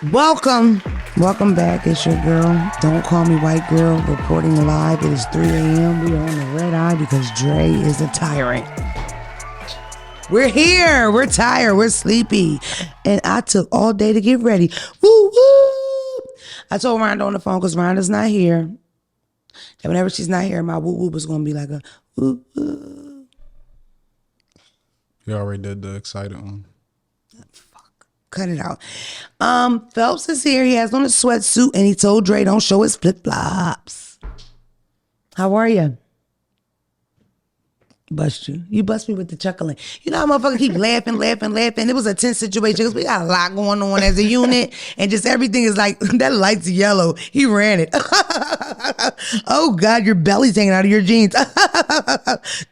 Welcome back. It's your girl. Don't call me white girl. Reporting live. It is 3 a.m. We are on the red eye because Dre is a tyrant. We're here. We're tired. We're sleepy. And I took all day to get ready. Woo woo. I told Rhonda on the phone because Rhonda's not here. And whenever she's not here, my woo woo is going to be like a woo woo. You already did the excited one. Cut it out. Phelps is here. He has on a sweatsuit and he told Dre don't show his flip-flops. How are you? Bust you. You bust me with the chuckling. You know how motherfuckers keep laughing. It was a tense situation because we got a lot going on as a unit and just everything is like, that light's yellow. He ran it. Oh God, your belly's hanging out of your jeans.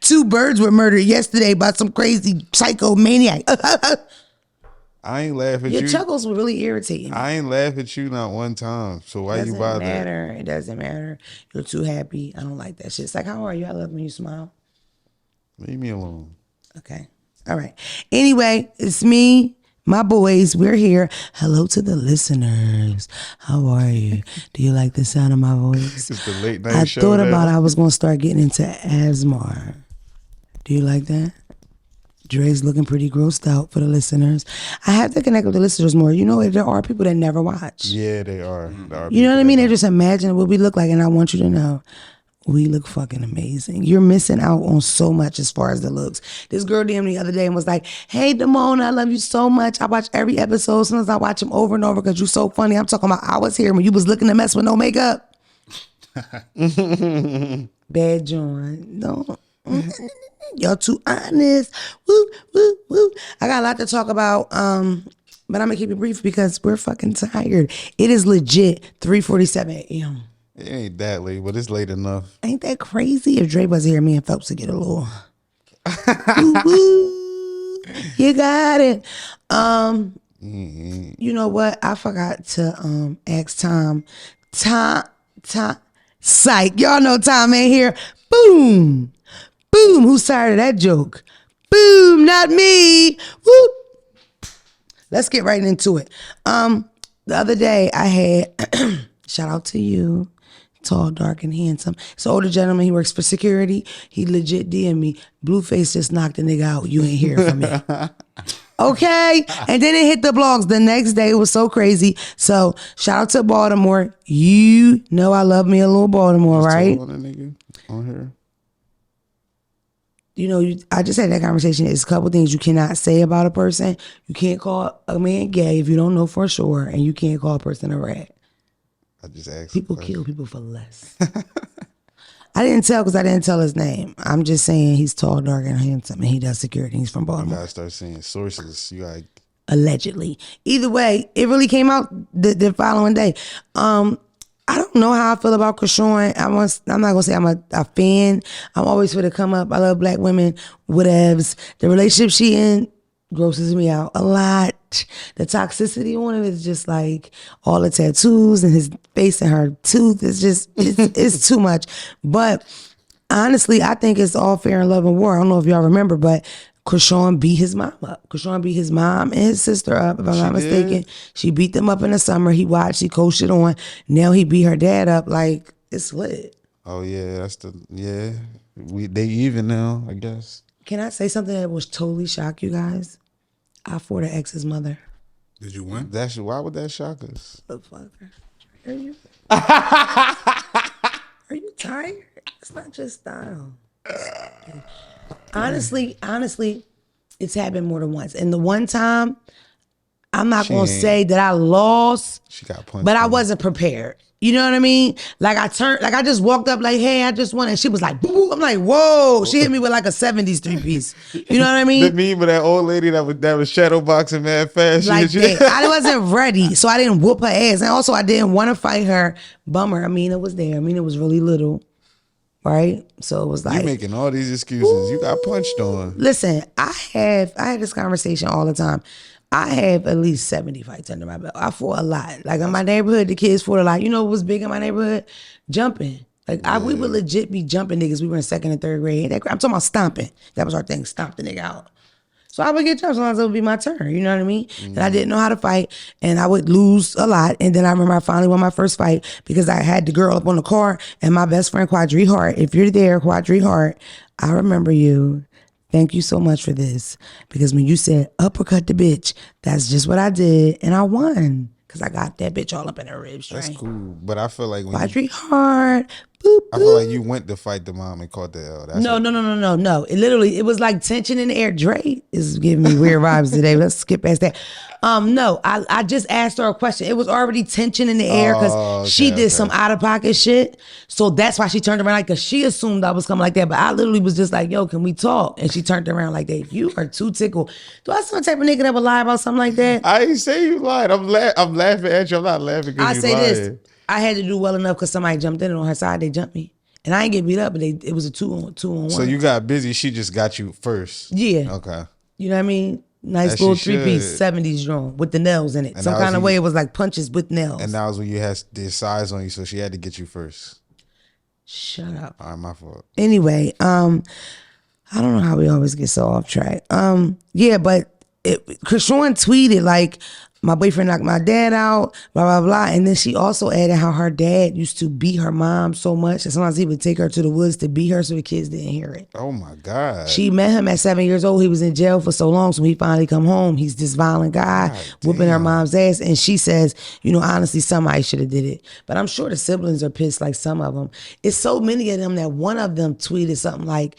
2 birds were murdered yesterday by some crazy psychomaniac. I ain't laugh at you. Your chuckles were really irritating. I ain't laugh at you not one time. So why you bother? It doesn't matter. You're too happy. I don't like that shit. It's like, how are you? I love when you smile. Leave me alone. Okay. All right. Anyway, it's me, my boys. We're here. Hello to the listeners. How are you? Do you like the sound of my voice? It's the late night show. I was going to start getting into ASMR. Do you like that? Dre's looking pretty grossed out for the listeners. I have to connect with the listeners more. You know, there are people that never watch. Yeah, they are. You know what I mean? They just imagine what we look like, and I want you to know we look fucking amazing. You're missing out on so much as far as the looks. This girl DM'd me the other day and was like, hey, Damona, I love you so much. I watch every episode. As soon as I watch them over and over because you're so funny. I'm talking about I was here when you was looking to mess with no makeup. Bad John. No. Y'all too honest. Woo, woo, woo. I got a lot to talk about, but I'm going to keep it brief because we're fucking tired. It is legit 3:47 a.m. It ain't that late, but it's late enough. Ain't that crazy? If Dre was here, me and Phelps would get a little. Woo, woo. You got it. You know what? I forgot to ask Tom. Psych. Y'all know Tom ain't here. Boom. Boom, who's tired of that joke? Boom, not me. Woo. Let's get right into it. The other day I had, shout out to you, tall, dark, and handsome. It's an older gentleman. He works for security. He legit DM me. Blueface just knocked a nigga out. You ain't hear from me. Okay? And then it hit the blogs the next day. It was so crazy. So shout out to Baltimore. You know I love me a little Baltimore, right? On a nigga on here. You know, I just had that conversation. There's a couple things you cannot say about a person. You can't call a man gay if you don't know for sure, and you can't call a person a rat. I just asked. People kill people for less. I didn't tell because I didn't tell his name. I'm just saying he's tall, dark, and handsome, and he does security. He's from Baltimore. You gotta start saying sources. You gotta. Allegedly. Either way, it really came out the following day. I don't know how I feel about Chrisean. I'm not gonna say I'm a fan. I'm always for to come up. I love black women, whatevs. The relationship she in grosses me out a lot. The toxicity on him is just like all the tattoos and his face and her tooth. It's just, it's too much. But honestly, I think it's all fair in love and war. I don't know if y'all remember, but Chrisean beat his mom up. Chrisean beat his mom and his sister up, if I'm not mistaken. She beat them up in the summer. He watched, he coached it on. Now he beat her dad up. Like, it's lit. Oh yeah, they even now, I guess. Can I say something that was totally shock you guys? I fought her ex's mother. Did you win? Why would that shock us? Motherfucker. Are you tired? It's not just style. Honestly, it's happened more than once. And the one time, I'm not going to say that I lost, she got punched, but I wasn't prepared. You know what I mean? Like I just walked up like, hey, I just won. And she was like, boo. I'm like, whoa. She hit me with like a 70s 3-piece. You know what I mean? The meme of that old lady that was shadow boxing mad fast. Like that. I wasn't ready, so I didn't whoop her ass. And also I didn't want to fight her. Bummer. I mean, it was there. I mean, it was really little. Right? So it was like, you making all these excuses. You got punched on. Listen, I had this conversation all the time. I have at least 70 fights under my belt. I fought a lot. Like in my neighborhood, the kids fought a lot. You know what was big in my neighborhood? Jumping. Like we would legit be jumping niggas. We were in 2nd and 3rd grade. I'm talking about stomping. That was our thing. Stomp the nigga out. So I would get jumped. Sometimes it would be my turn. You know what I mean? And I didn't know how to fight, and I would lose a lot. And then I remember I finally won my first fight because I had the girl up on the car, and my best friend Quadri Hart. If you're there, Quadri Hart, I remember you. Thank you so much for this, because when you said uppercut the bitch, that's just what I did, and I won because I got that bitch all up in her ribs. That's right? cool. But I feel like when Quadri Hart. Boop, I feel like you went to fight the mom and caught the L. That's No. It was like tension in the air. Dre is giving me weird vibes today. Let's skip past that. No, I just asked her a question. It was already tension in the air because she did some out of pocket shit. So that's why she turned around, like, because she assumed I was coming like that. But I literally was just like, yo, can we talk? And she turned around like that. You are too tickled. Do I sound the type of nigga that would lie about something like that? I ain't say you lied. I'm laughing at you. I'm not laughing because you lied. This. I had to do well enough because somebody jumped in on her side. They jumped me. And I ain't get beat up, but it was a two on one. So you got busy. She just got you first. Yeah. Okay. You know what I mean? Nice little 3-piece 70s drawing with the nails in it. And some kind of way it was like punches with nails. And that was when you had the size on you, so she had to get you first. Shut up. All right, my fault. Anyway, I don't know how we always get so off track. Yeah, but Chrisean tweeted like, my boyfriend knocked my dad out, blah, blah, blah. And then she also added how her dad used to beat her mom so much that sometimes he would take her to the woods to beat her so the kids didn't hear it. Oh, my God. She met him at 7 years old. He was in jail for so long. So when he finally come home, he's this violent guy whooping her mom's ass. And she says, you know, honestly, somebody should have did it. But I'm sure the siblings are pissed, like some of them. It's so many of them that one of them tweeted something like,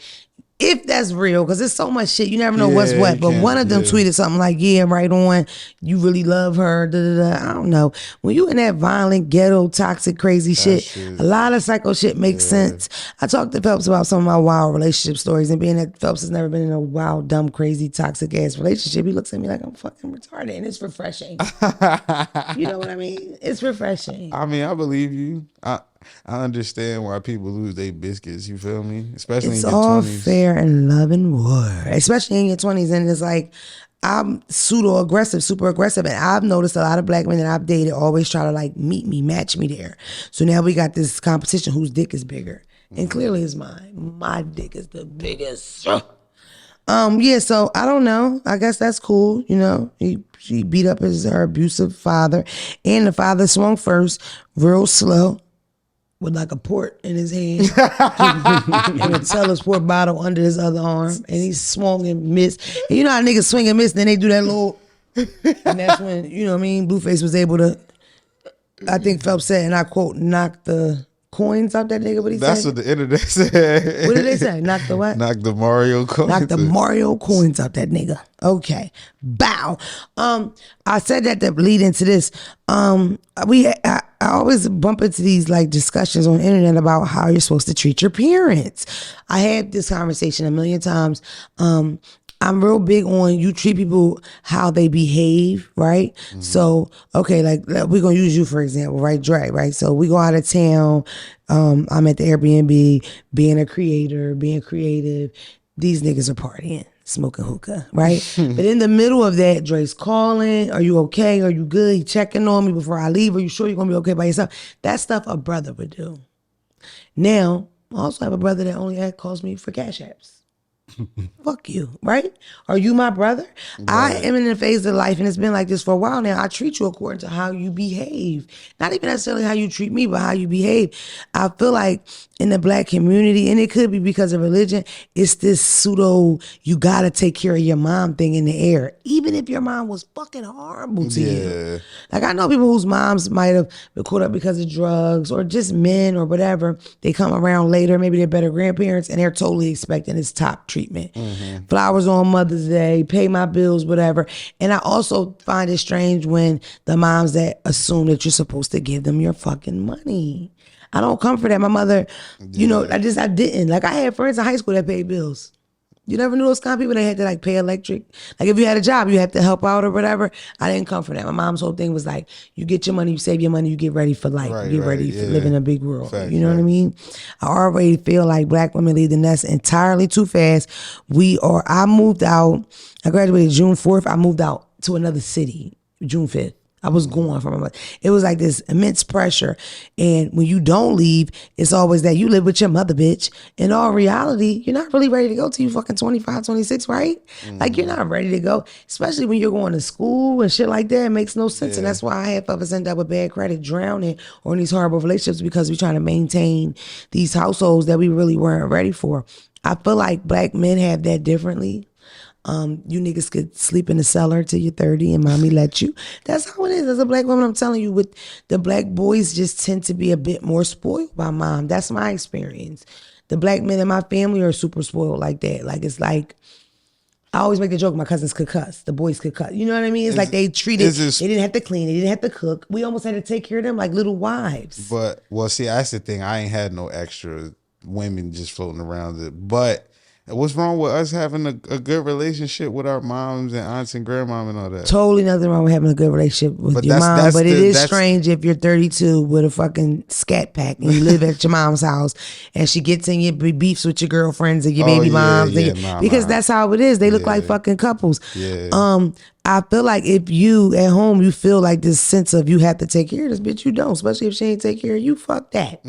if that's real, because there's so much shit, you never know what's what. But one of them tweeted something like, yeah, right on, you really love her, da, da, da. I don't know. When you in that violent, ghetto, toxic, crazy shit, a lot of psycho shit makes sense. I talked to Phelps about some of my wild relationship stories, and being that Phelps has never been in a wild, dumb, crazy, toxic ass relationship, he looks at me like I'm fucking retarded, and it's refreshing. You know what I mean? It's refreshing. I mean, I believe you. I understand why people lose their biscuits. You feel me? Especially it's in your 20s. It's all fair in love and war, especially in your 20s. And it's like, I'm super aggressive. And I've noticed a lot of black men that I've dated always try to like meet me, match me there. So now we got this competition whose dick is bigger. And clearly it's mine. My dick is the biggest. Yeah, so I don't know. I guess that's cool. You know, she beat up her abusive father. And the father swung first, real slow, with like a port in his hand and a Telus port bottle under his other arm, and he swung and missed. And you know how niggas swing and miss, then they do that little, and that's when, you know what I mean, Blueface was able to, I think Phelps said, and I quote, knock the coins out that nigga. What he That's said? what the internet said. What did they say? Knock the what? Knock the Mario coins. Knock the Mario coins out that nigga. Okay. Bow. I said that to lead into this. I always bump into these like discussions on the internet about how you're supposed to treat your parents. I had this conversation a million times. I'm real big on you treat people how they behave, right? Mm-hmm. So, okay, like we're going to use you for example, right? Dre, right? So we go out of town. I'm at the Airbnb, being a creator, being creative. These niggas are partying, smoking hookah, right? But in the middle of that, Dre's calling, are you okay? Are you good? He checking on me before I leave. Are you sure you're going to be okay by yourself? That stuff a brother would do. Now, I also have a brother that only calls me for cash apps. Fuck you, right? Are you my brother? Right. I am in a phase of life, and it's been like this for a while now. I treat you according to how you behave. Not even necessarily how you treat me, but how you behave. I feel like in the black community, and it could be because of religion, it's this pseudo, you gotta take care of your mom thing in the air. Even if your mom was fucking horrible to you. Like I know people whose moms might have been caught up because of drugs or just men or whatever. They come around later, maybe they're better grandparents, and they're totally expecting this top treatment. Mm-hmm. Flowers on Mother's Day, pay my bills, whatever. And I also find it strange when the moms that assume that you're supposed to give them your fucking money. I don't come for that. My mother, you know, I didn't. Like I had friends in high school that paid bills. You never knew those kind of people that had to like pay electric. Like if you had a job, you had to help out or whatever. I didn't come for that. My mom's whole thing was like, you get your money, you save your money, you get ready for life. You get ready for living in a big world. You know what I mean? I already feel like black women leave the nest entirely too fast. I moved out, I graduated June 4th. I moved out to another city, June 5th. I was gone from my mother. It was like this immense pressure. And when you don't leave, it's always that you live with your mother, bitch. In all reality, you're not really ready to go till you fucking 25, 26, right? Like, you're not ready to go, especially when you're going to school and shit like that. It makes no sense. And that's why half of us end up with bad credit, drowning, or in these horrible relationships, because we're trying to maintain these households that we really weren't ready for. I feel like black men have that differently. You niggas could sleep in the cellar till you're 30 and mommy let you. That's how it is. As a black woman, I'm telling you, with the black boys just tend to be a bit more spoiled by mom. That's my experience. The black men in my family are super spoiled like that. Like, it's like, I always make the joke, my cousins could cuss, the boys could cuss. You know what I mean? It's like they treated, they didn't have to clean, they didn't have to cook. We almost had to take care of them like little wives. But, well, see, that's the thing. I ain't had no extra women just floating around it. But what's wrong with us having a good relationship with our moms and aunts and grandmom and all that? Totally nothing wrong with having a good relationship with your mom, but it is strange if you're 32 with a fucking scat pack and you live at your mom's house and she gets in your beefs with your girlfriends and your baby moms. Because that's how it is. They look like fucking couples. I feel like if you at home, you feel like this sense of you have to take care of this bitch, you don't. Especially if she ain't take care of you, fuck that.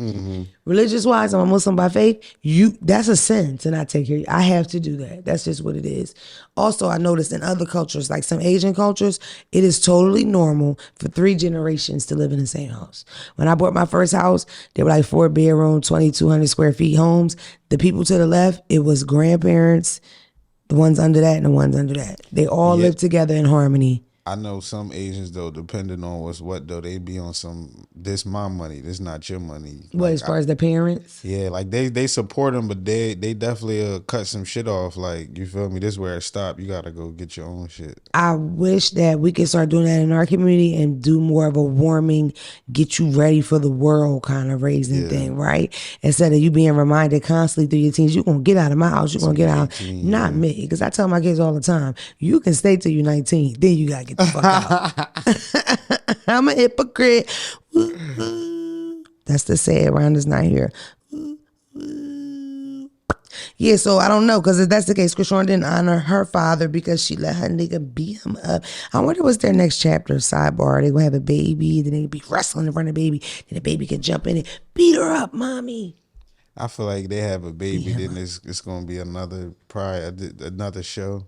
Religious wise, I'm a Muslim by faith. That's a sin to not take care of you. I have to do that. That's just what it is. Also, I noticed in other cultures, like some Asian cultures, it is totally normal for 3 generations to live in the same house. When I bought my first house, they were like 4-bedroom, 2,200 square feet homes. The people to the left, it was grandparents, the ones under that and the ones under that. They all live together in harmony. I know some Asians, though, depending on what's what, though, they be on some, this my money, this not your money. What, like, as far as the parents? Yeah, like they support them, but they definitely cut some shit off. Like, you feel me? This is where it stopped. You got to go get your own shit. I wish that we could start doing that in our community and do more of a warming, get you ready for the world kind of raising thing, right? Instead of you being reminded constantly through your teens, you're going to get out of my house, you're going to get out. 18, not me, because I tell my kids all the time, you can stay till you're 19, then you got to get the fuck out. I'm a hypocrite. That's the say around is not here. Yeah, so I don't know, because if that's the case, Chrisean didn't honor her father because she let her nigga beat him up. I wonder what's their next chapter. Sidebar, they gonna have a baby, then they be wrestling in front of the baby, then the baby can jump in and beat her up, mommy. I feel like they have a baby, then it's gonna be another show.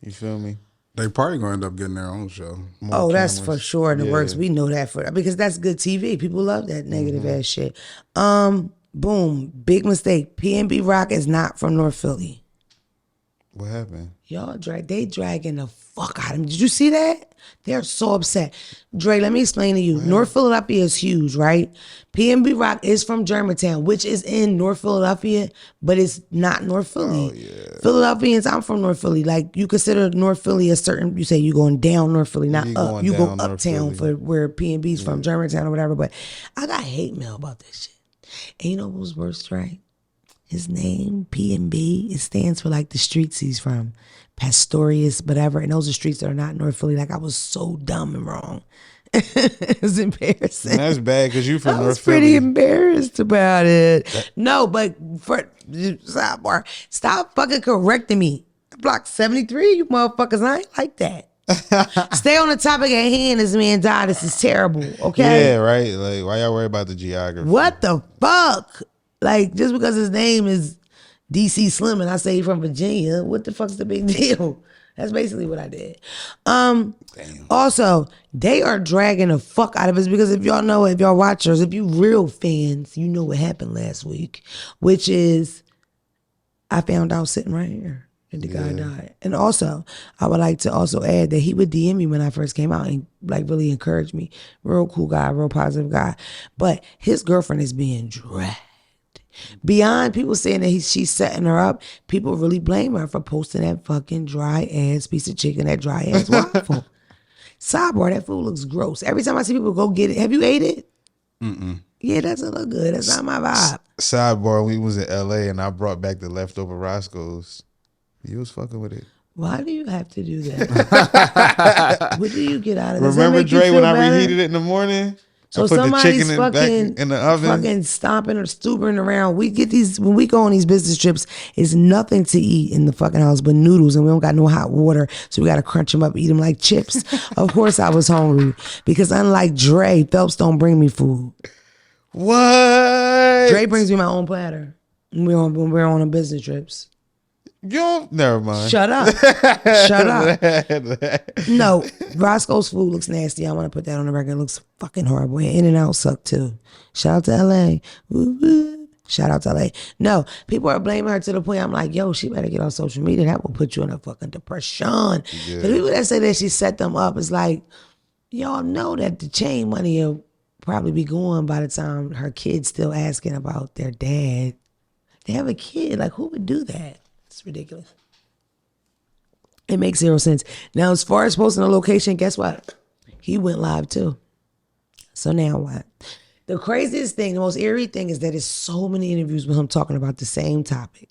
You feel me? They probably gonna end up getting their own show. More that's for sure in the works. We know that because that's good TV. People love that negative ass shit. Boom, big mistake. PNB Rock is not from North Philly. What happened? Y'all dragging the fuck out of him. Did you see that? They're so upset. Dre, let me explain to you. North Philadelphia is huge, right? PNB Rock is from Germantown, which is in North Philadelphia, but it's not North Philly. Oh, yeah. Philadelphians, I'm from North Philly. Like, you consider North Philly a certain, you say you going down North Philly, not up. You go uptown for where PNB's from, Germantown or whatever. But I got hate mail about this shit. And you know what was worse, right? His name, PNB, it stands for like the streets he's from. Pastorius, whatever. And those are streets that are not North Philly. Like, I was so dumb and wrong. It was embarrassing. And that's bad because you from North Philly. I was pretty embarrassed about it. No, but for sidebar, stop fucking correcting me. Block 73, you motherfuckers. I ain't like that. Stay on the topic at hand. This man died. This is terrible. Okay. Yeah, right. Like, why y'all worry about the geography? What the fuck? Like, just because his name is DC Slim and I say he's from Virginia, what the fuck's the big deal? That's basically what I did. Also, they are dragging the fuck out of us because if y'all know, if y'all watchers, if you real fans, you know what happened last week, which is I found out sitting right here. And the guy died. And also, I would like to also add that he would DM me when I first came out and like really encourage me. Real cool guy, real positive guy. But his girlfriend is being dragged. Beyond people saying that she's setting her up, people really blame her for posting that fucking dry ass piece of chicken, that dry ass waffle. Sidebar, that food looks gross. Every time I see people go get it, have you ate it? Mm-mm. Yeah, that doesn't look good. That's not my vibe. Sidebar, we was in LA and I brought back the leftover Roscoe's. You was fucking with it. Why do you have to do that? What do you get out of this? Remember, Dre, when I reheated it in the morning? So I put the somebody's chicken back fucking in the oven. fucking stomping or stooping around. We get these when we go on these business trips. It's nothing to eat in the fucking house but noodles, and we don't got no hot water, so we got to crunch them up, eat them like chips. Of course, I was hungry because unlike Dre, Phelps don't bring me food. What? Dre brings me my own platter when we're on a business trips. Yo, never mind. Shut up. Shut up. No, Roscoe's food looks nasty. I want to put that on the record. It looks fucking horrible. And In-N-Out suck too. Shout out to LA. Woo-woo. Shout out to LA. No, people are blaming her to the point I'm like, yo, she better get on social media. That will put you in a fucking depression. Yeah. The people that say that she set them up is like, y'all know that the chain money will probably be going by the time her kid's still asking about their dad. They have a kid. Like, who would do that? It's ridiculous. It makes zero sense. Now, as far as posting a location, guess what? He went live too. So now what? The craziest thing, the most eerie thing is that there's so many interviews with him talking about the same topic.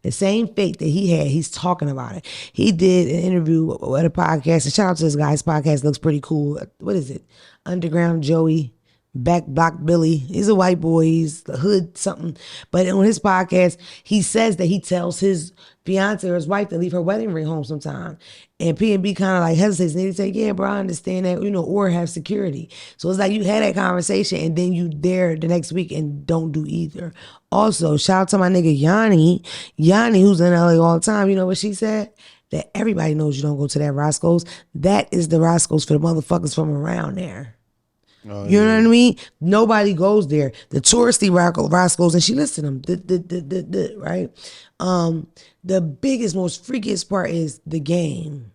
The same fate that he had, he's talking about it. He did an interview with a podcast, and shout out to this guy's podcast, looks pretty cool. What is it? Underground Joey. Back Block Billy. He's a white boy. He's the hood something. But on his podcast, he says that he tells his fiance or his wife to leave her wedding ring home sometime. And P&B kind of like hesitates. And he say, yeah, bro, I understand that, or have security. So it's like you had that conversation and then you there the next week and don't do either. Also, shout out to my nigga Yanni. Yanni, who's in LA all the time. You know what she said? That everybody knows you don't go to that Roscoe's. That is the Roscoe's for the motherfuckers from around there. Oh, you know what I mean? Nobody goes there. The touristy Roscoe's, and she listed them. Right? The biggest, most freakiest part is the game.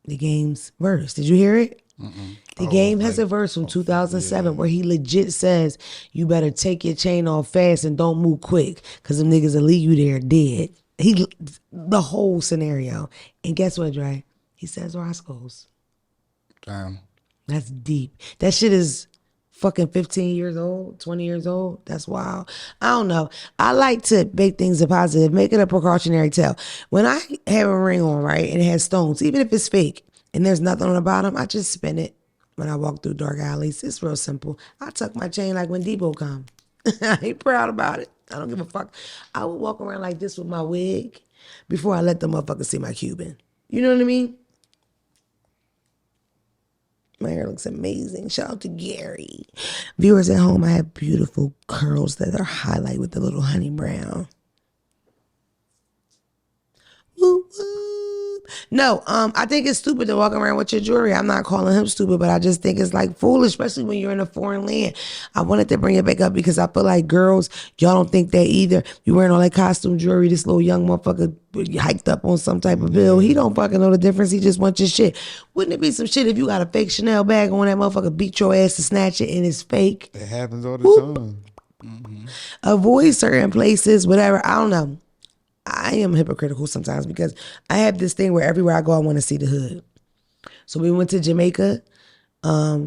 The game's verse. Did you hear it? The game has a verse from 2007 where he legit says, you better take your chain off fast and don't move quick because them niggas will leave you there dead. The whole scenario. And guess what, Dre? He says Roscoe's. Damn. That's deep. That shit is fucking 15 years old, 20 years old. That's wild. I don't know. I like to make things a positive, make it a precautionary tale. When I have a ring on, right, and it has stones, even if it's fake and there's nothing on the bottom, I just spin it when I walk through dark alleys. It's real simple. I tuck my chain like when Debo come. I ain't proud about it. I don't give a fuck. I would walk around like this with my wig before I let the motherfuckers see my Cuban. You know what I mean? My hair looks amazing. Shout out to Gary. Viewers at home, I have beautiful curls that are highlight with the little honey brown. Woo woo. No, I think it's stupid to walk around with your jewelry. I'm not calling him stupid, but I just think it's like foolish, especially when you're in a foreign land. I wanted to bring it back up because I feel like girls, y'all don't think that either. You wearing all that costume jewelry, this little young motherfucker hiked up on some type of bill. He don't fucking know the difference. He just wants your shit. Wouldn't it be some shit if you got a fake Chanel bag on that motherfucker beat your ass to snatch it and it's fake? It happens all the time. Mm-hmm. Avoid certain places, whatever. I don't know. I am hypocritical sometimes because I have this thing where everywhere I go, I want to see the hood. So we went to Jamaica. A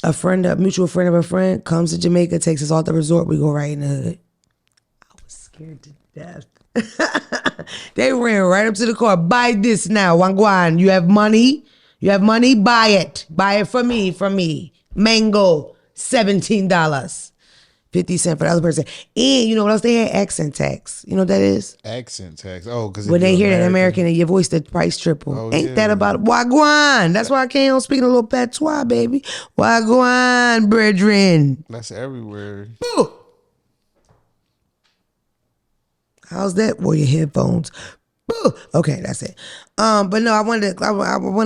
mutual friend of a friend comes to Jamaica, takes us all to the resort. We go right in the hood. I was scared to death. They ran right up to the car. Buy this now, Wangwan. You have money? You have money? Buy it. Buy it from me. Mango, $17. 50 cents for the other person. And you know what else they had? Accent tax. You know what that is? Accent tax. Oh, because when they hear that American and your voice, the price triple. Oh, Ain't yeah. that about Wagwan? That's why I can't on speaking a little patois, baby. Wagwan, brethren. That's everywhere. Ooh. How's that? Well, your headphones. Ooh. Okay, that's it. But no, I wanted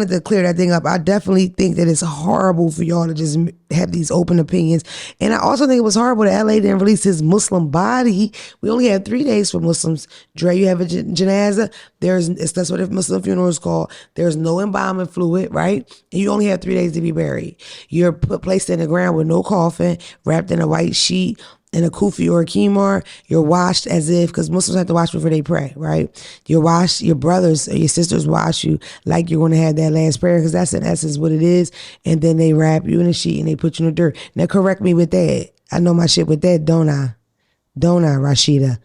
to clear that thing up. I definitely think that it's horrible for y'all to just have these open opinions. And I also think it was horrible that LA didn't release his Muslim body. We only have 3 days for Muslims. Dre, you have a janazah. That's what a Muslim funeral is called. There's no embalming fluid, right? And you only have 3 days to be buried. You're placed in the ground with no coffin, wrapped in a white sheet, in a kufi or a kimar. You're washed as if, because Muslims have to wash before they pray, right? You're washed, your brothers or your sisters wash you like you're going to have that last prayer, because that's in essence what it is. And then they wrap you in a sheet and they put you in the dirt. Now correct me with that. I know my shit with that, don't I? Don't I, Rashida?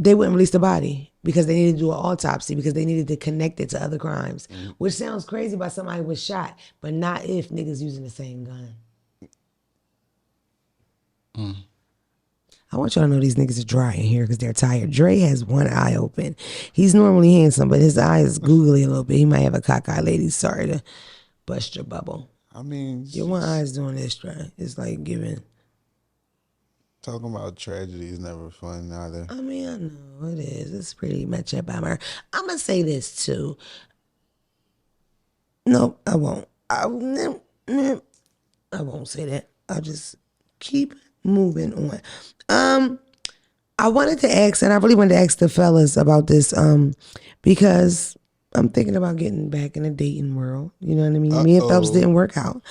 they wouldn't release the body because they needed to do an autopsy because they needed to connect it to other crimes, which sounds crazy by somebody was shot, but not if niggas using the same gun. I want y'all to know these niggas are dry in here because they're tired. Dre has one eye open. He's normally handsome, but his eye is googly a little bit. He might have a cockeyed lady. Sorry to bust your bubble. I mean, Your one eye's doing this, Dre. It's like giving. Talking about tragedy is never fun either. I mean, I know it is. It's pretty much up by my. I'm gonna say this too. No, I won't. I won't say that. I'll just keep moving on. I wanted to ask, and I really wanted to ask the fellas about this, because I'm thinking about getting back in the dating world. You know what I mean? Me and Phelps didn't work out.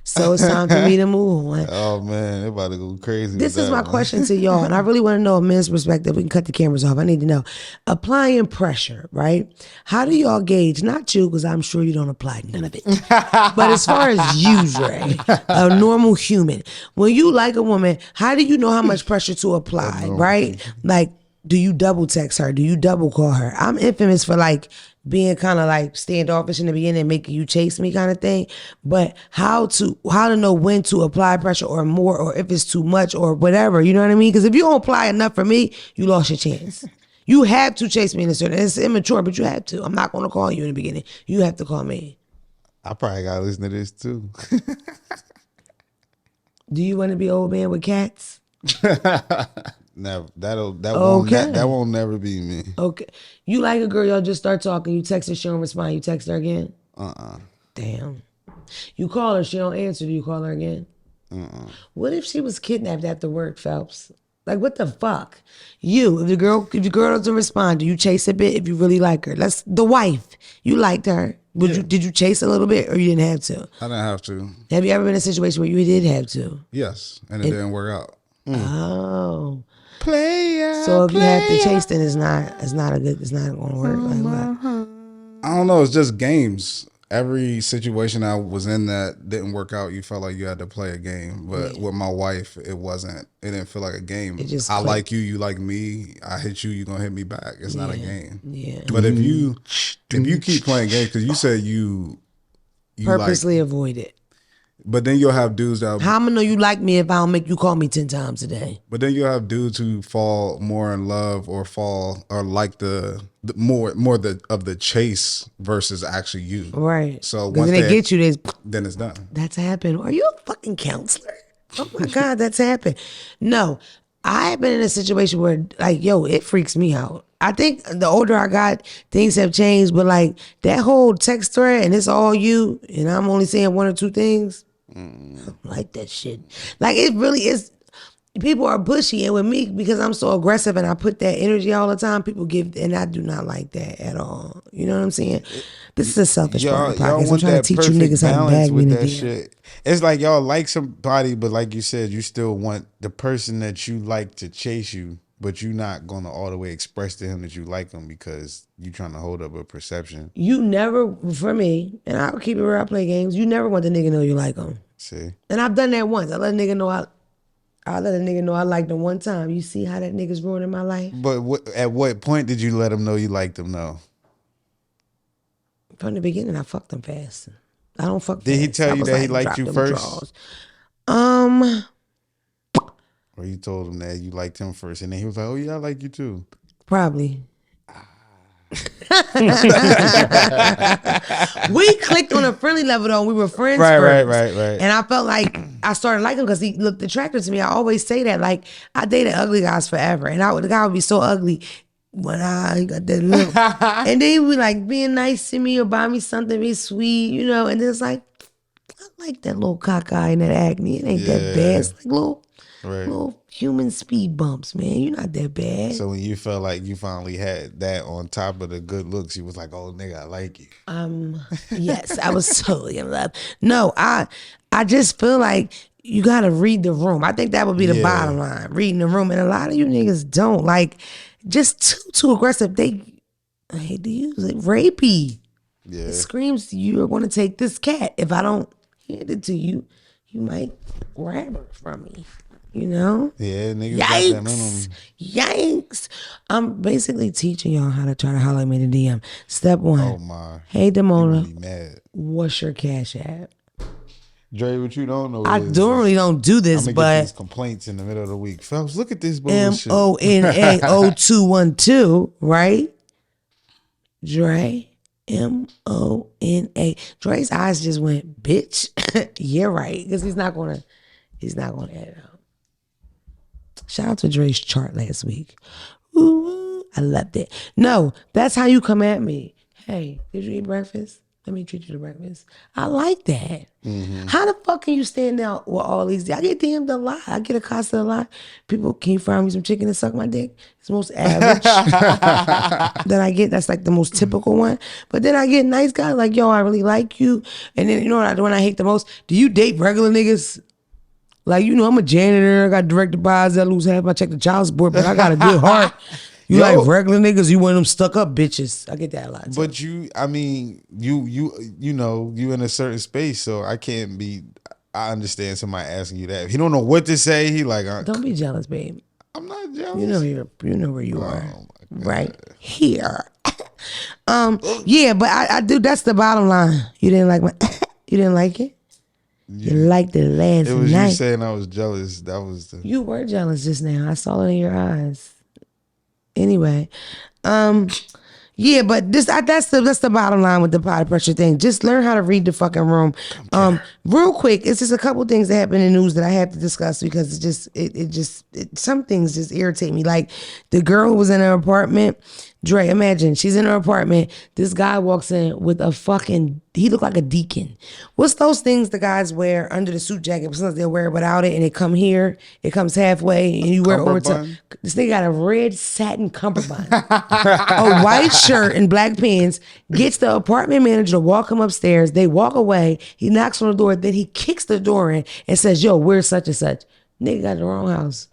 So it's time for me to move on. Oh, man, they're about to go crazy. This is my question to y'all, and I really want to know a men's perspective. We can cut the cameras off. I need to know. Applying pressure, right? How do y'all gauge, not you, because I'm sure you don't apply none of it, but as far as you, Dre, a normal human, when you like a woman, how do you know how much pressure to apply, right? Like, do you double text her? Do you double call her? I'm infamous for like being kind of like standoffish in the beginning, making you chase me kind of thing. But how to know when to apply pressure or more, or if it's too much or whatever, you know what I mean? Because if you don't apply enough for me, you lost your chance. You have to chase me in a certain, it's immature, but you have to. I'm not going to call you in the beginning. You have to call me. I probably got to listen to this too. Do you want to be old man with cats? Never. That won't never be me. Okay. You like a girl, y'all just start talking, you text her, she don't respond, you text her again? Damn. You call her, she don't answer, do you call her again? What if she was kidnapped after work, Phelps? Like, what the fuck? If the girl doesn't respond, do you chase a bit if you really like her? That's the wife. You liked her. Did you chase a little bit or you didn't have to? I didn't have to. Have you ever been in a situation where you did have to? Yes, and it didn't work out. Oh. Player. So if you have to chase, then it's not gonna work. Like what? I don't know. It's just games. Every situation I was in that didn't work out, you felt like you had to play a game. But with my wife, it wasn't. It didn't feel like a game. I like you, you like me. I hit you, you gonna hit me back. It's not a game. Yeah. But if you keep playing games, because you said you purposely avoid it. But then you'll have dudes that. How I'm gonna know you like me if I don't make you call me 10 times a day? But then you'll have dudes who fall more in love or like the more of the chase versus actually you. Right. So once they get you, then it's done. That's happened. Are you a fucking counselor? Oh my God, that's happened. No, I've been in a situation where like, yo, it freaks me out. I think the older I got, things have changed, but like that whole text thread and it's all you and I'm only saying one or two things. I don't like that shit. Like it really is. People are bushy, and with me, because I'm so aggressive and I put that energy all the time, people give, and I do not like that at all. You know what I'm saying? This is a selfish part of the podcast. I'm trying to teach you niggas how to bag me in the shit. It's like y'all like somebody, but like you said, you still want the person that you like to chase you, but you're not going to all the way express to him that you like him because you're trying to hold up a perception. You never, for me, and I'll keep it where I play games, you never want the nigga to know you like him. See? And I've done that once. I let a nigga know I liked him one time. You see how that nigga's ruining my life? But at what point did you let him know you liked him, though? From the beginning, I fucked him fast. I don't fuck fast. Did he tell you that he liked you first? Or you told him that you liked him first, and then he was like, oh yeah, I like you too? Probably. We clicked on a friendly level though. We were friends first. Right. And I felt like I started liking him because he looked attractive to me. I always say that. Like I dated ugly guys forever, and the guy would be so ugly when I got that look, and then he would like being nice to me or buy me something, be sweet, you know. And then it's like I like that little cockeye and that acne. It ain't that bad. It's like little human speed bumps, man. You're not that bad. So when you felt like you finally had that on top of the good looks, you was like, oh nigga, I like you. Yes, I was totally in love. No, I just feel like you gotta read the room. I think that would be the bottom line. Reading the room. And a lot of you niggas don't. Like, just too aggressive. I hate to use it. Rapey. Yeah. It screams you're gonna take this cat. If I don't hand it to you, you might grab her from me. You know? Yeah, niggas got that in them. Yikes. I'm basically teaching y'all how to try to holler at me in the DM. Step 1. Oh my. Hey Damona, be mad. what's your cash app? Dre, what you don't know I normally don't do this, I'm gonna but get these complaints in the middle of the week. Fellas, look at this bullshit. MONA0212, right? Dre. MONA. Dre's eyes just went, bitch. Yeah, right. Because he's not gonna add it out. Shout out to Dre's chart last week. Ooh, I loved it. No, that's how you come at me. Hey, did you eat breakfast? Let me treat you to breakfast. I like that. Mm-hmm. How the fuck can you stand out with all these? I get DM'd a lot. I get accosted a lot. People, can you fry me some chicken and suck my dick? It's the most average that I get. That's like the most typical one. But then I get nice guys like, yo, I really like you. And then you know what I hate the most? Do you date regular niggas? Like, you know, I'm a janitor. I got direct deposits. I lose half my check to child support, but I got a good heart. You like regular niggas, you one of them stuck up bitches. I get that a lot. Too. But I mean, you know, you in a certain space, so I understand somebody asking you that. If he don't know what to say, he like, don't be jealous, babe. I'm not jealous. You know where you are. Right here. Yeah, but I do, that's the bottom line. You didn't like you didn't like it? You liked it last night. It was you saying I was jealous. That was You were jealous just now. I saw it in your eyes. Anyway, yeah, but that's the bottom line with the potty pressure thing. Just learn how to read the fucking room. Real quick, it's just a couple things that happen in the news that I have to discuss because some things just irritate me. Like the girl who was in her apartment. Dre, imagine she's in her apartment. This guy walks in with he looked like a deacon. What's those things the guys wear under the suit jacket? Sometimes they'll wear it without it and it comes halfway and you wear it over top. This nigga got a red satin cummerbund, a white shirt and black pants, gets the apartment manager to walk him upstairs. They walk away. He knocks on the door. Then he kicks the door in and says, yo, where's such and such? Nigga got the wrong house.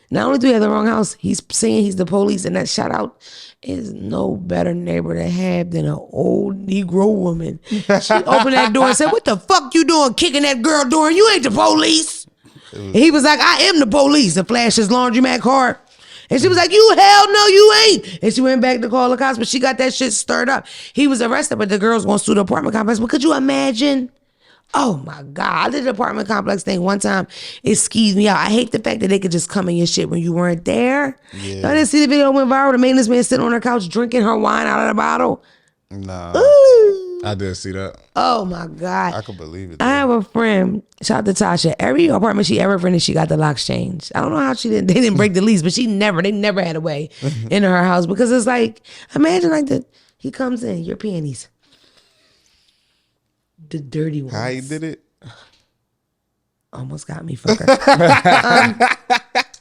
Not only do he have the wrong house, he's saying he's the police, and that shout out is no better neighbor to have than an old Negro woman. She opened that door and said, what the fuck you doing kicking that girl door? You ain't the police. And he was like, I am the police, and flashed his laundromat card. And she was like, you hell no, you ain't. And she went back to call the cops, but she got that shit stirred up. He was arrested, but the girls gonna sue the apartment complex. But could you imagine? Oh my God. I did the apartment complex thing one time. It skeeved me out. I hate the fact that they could just come in your shit when you weren't there. Yeah. I didn't see the video went viral. The maintenance man sitting on her couch drinking her wine out of the bottle. Nah. Ooh. I did see that. Oh my God. I can believe it. I have a friend, shout out to Tasha. Every apartment she ever rented, she got the locks changed. I don't know how they didn't break the lease, but they never had a way into her house because it's like, imagine like he comes in, your panties. The dirty ones. How he did it? Almost got me, fucker.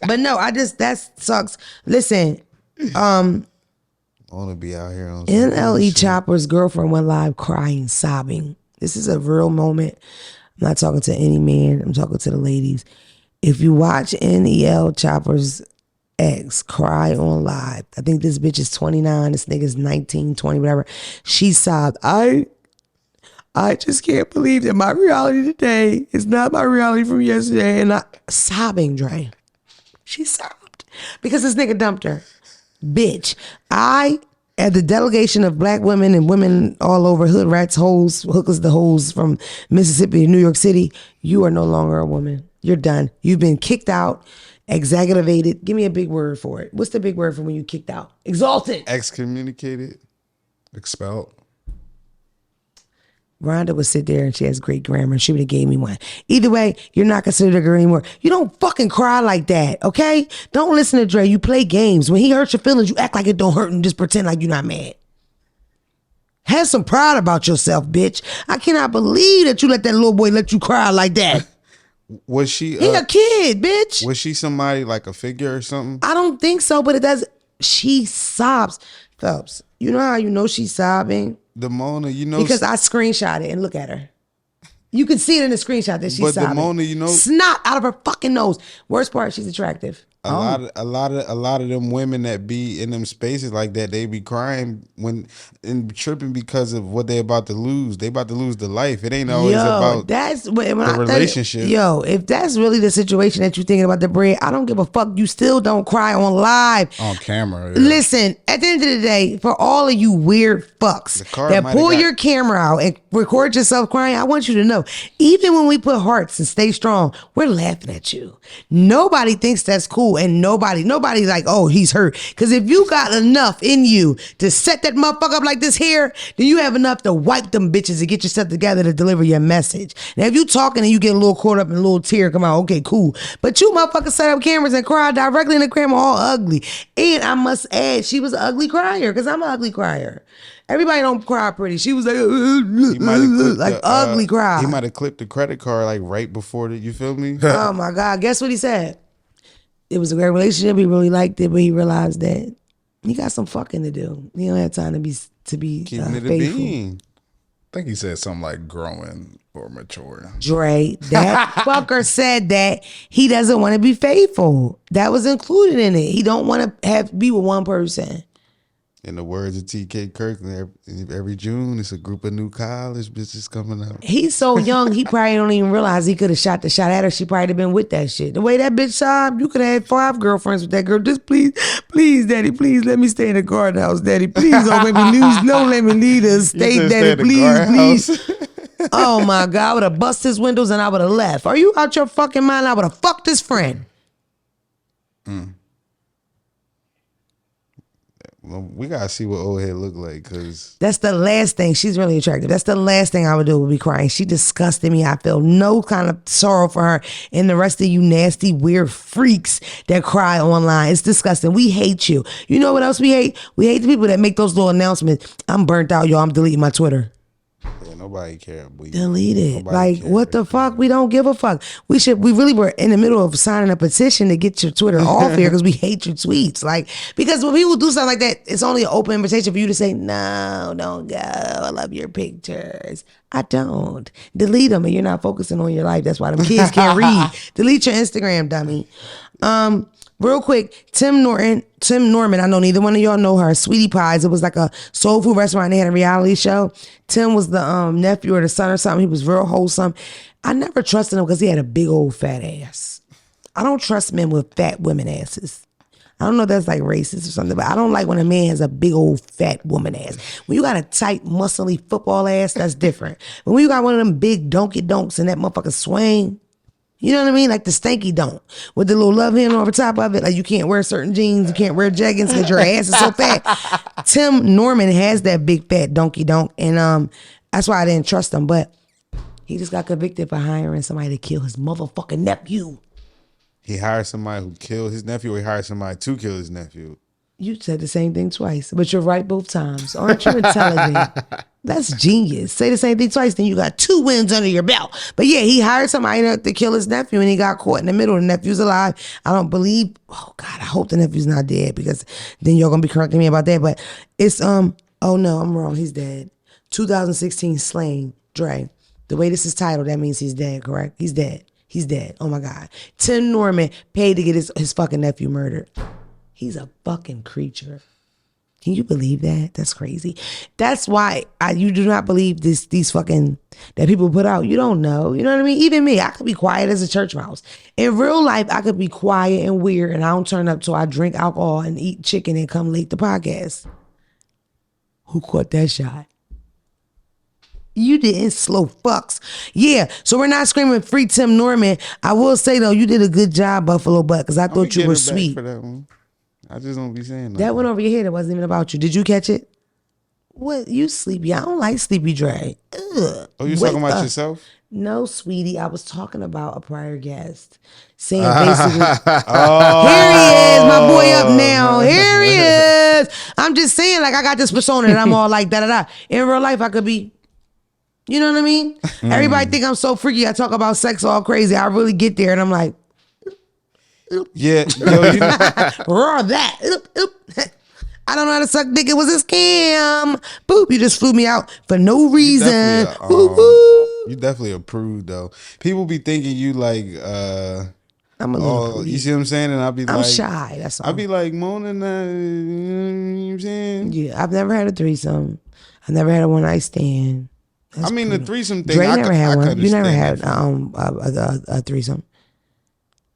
But no, that sucks. Listen, I want to be out here on NLE Choppa's girlfriend went live crying, sobbing. This is a real moment. I'm not talking to any man. I'm talking to the ladies. If you watch NLE Choppa's ex cry on live, I think this bitch is 29. This nigga's 19, 20, whatever. She sobbed. I just can't believe that my reality today is not my reality from yesterday. And sobbing, Dre. She sobbed because this nigga dumped her. Bitch, at the delegation of black women and women all over, hood rats, hoes, hookers, the hoes from Mississippi to New York City, you are no longer a woman. You're done. You've been kicked out, exaggerated. Give me a big word for it. What's the big word for when you kicked out? Exalted. Excommunicated. Expelled. Rhonda would sit there and she has great grammar. She would have gave me one. Either way, you're not considered a girl anymore. You don't fucking cry like that, okay? Don't listen to Dre. You play games. When he hurts your feelings, you act like it don't hurt and just pretend like you're not mad. Have some pride about yourself, bitch. I cannot believe that you let that little boy let you cry like that. Was she he a kid, bitch. Was she somebody like a figure or something? I don't think so, but it does. She sobs. Phelps, you know how you know she's sobbing? Damona, you know, because I screenshot it and look at her. You can see it in the screenshot that she's sobbing. But Damona, you know, snot out of her fucking nose. Worst part, she's attractive. A lot of them women that be in them spaces like that, they be crying and tripping because of what they about to lose. They about to lose the life. It ain't always about the relationship. If that's really the situation that you're thinking about the bread, I don't give a fuck. You still don't cry on live. On camera. Yeah. Listen, at the end of the day, for all of you weird fucks that pull your camera out and record yourself crying, I want you to know, even when we put hearts and stay strong, we're laughing at you. Nobody thinks that's cool, and nobody's like, oh, he's hurt. Because if you got enough in you to set that motherfucker up like this here, then you have enough to wipe them bitches and get yourself together to deliver your message. Now, if you talking and you get a little caught up and a little tear come out, okay, cool. But you motherfuckers set up cameras and cry directly in the camera all ugly. And I must add, she was an ugly crier, because I'm an ugly crier. Everybody don't cry pretty. She was like, ugly cry. He might have clipped the credit card like right before you feel me? Oh my God. Guess what he said? It was a great relationship. He really liked it, but he realized that he got some fucking to do. He don't have time to be faithful. I think he said something like growing or maturing. Dre, that fucker said that he doesn't want to be faithful. That was included in it. He don't want to be with one person. In the words of T.K. Kirkland, every June it's a group of new college bitches coming out. He's so young, he probably don't even realize he could have shot the shot at her. She probably have been with that shit. The way that bitch shot, you could have had 5 girlfriends with that girl. Just please, daddy, please let me stay in the garden house, daddy. Please don't let me lose. Don't let me leave the state, daddy. Please. Oh my God, I would have busted his windows and I would have left. Are you out your fucking mind? I would have fucked his friend. Well, we gotta see what old head look like, cause that's the last thing. She's really attractive. That's the last thing I would do, would be crying. She disgusted me. I feel no kind of sorrow for her and the rest of you nasty, weird freaks that cry online. It's disgusting. We hate you. You know what else we hate? We hate the people that make those little announcements. I'm burnt out, y'all. I'm deleting my Twitter. Yeah, nobody care. Delete it. Like, what the fuck? We don't give a fuck. We really were in the middle of signing a petition to get your Twitter off here because we hate your tweets. Like, because when people do something like that, it's only an open invitation for you to say, no, don't go. I love your pictures. I don't. Delete them and you're not focusing on your life. That's why them kids can't read. Delete your Instagram, dummy. Real quick, Tim Norman, I know neither one of y'all know her. Sweetie Pies, it was like a soul food restaurant. They had a reality show. Tim was the nephew or the son or something. He was real wholesome. I never trusted him because he had a big old fat ass. I don't trust men with fat women asses. I don't know if that's like racist or something, but I don't like when a man has a big old fat woman ass. When you got a tight, muscly football ass, that's different. But when you got one of them big donkey donks and that motherfucker swing, you know what I mean? Like the stanky don't. With the little love handle over top of it. Like you can't wear certain jeans. You can't wear jeggings because your ass is so fat. Tim Norman has that big fat donkey donk. And that's why I didn't trust him. But he just got convicted for hiring somebody to kill his motherfucking nephew. He hired somebody who killed his nephew, or he hired somebody to kill his nephew? You said the same thing twice, but you're right both times. Aren't you intelligent? That's genius. Say the same thing twice, then you got 2 wins under your belt. But yeah, he hired somebody to kill his nephew and he got caught in the middle. The nephew's alive. I don't believe, oh God, I hope the nephew's not dead because then you're going to be correcting me about that. But it's, oh no, I'm wrong. He's dead. 2016 slain, Dre. The way this is titled, that means he's dead, correct? He's dead. He's dead. Oh my God. Tim Norman paid to get his fucking nephew murdered. He's a fucking creature. Can you believe that? That's crazy. That's why you do not believe these fucking, that people put out. You don't know. You know what I mean? Even me, I could be quiet as a church mouse. In real life, I could be quiet and weird and I don't turn up till I drink alcohol and eat chicken and come late to podcast. Who caught that shot? You didn't, slow fucks. Yeah, so we're not screaming free Tim Norman. I will say though, you did a good job, Buffalo Butt, because I thought you were sweet. For that one. I just don't be saying that went over your head. It wasn't even about you. Did you catch it? What? You sleepy? I don't like sleepy Dre. Ugh. Oh, you talking about yourself? No, sweetie. I was talking about a prior guest. Saying basically, here he is, my boy up now. Here he is. I'm just saying, like, I got this persona that I'm all like da-da-da. In real life, I could be, you know what I mean? Everybody think I'm so freaky. I talk about sex all crazy. I really get there and I'm like, yeah, yo, you know. Raw that. I don't know how to suck dick. It was a scam. Boop, you just flew me out for no reason. You definitely approved though. People be thinking you like I'm a little prudy. You see what I'm saying? And I'll be I'm like, shy. That's all. I'll be like moaning. You know what I'm saying? Yeah, I've never had a threesome. I never had a one night stand. That's the threesome thing. Dre never had one. You never had a threesome.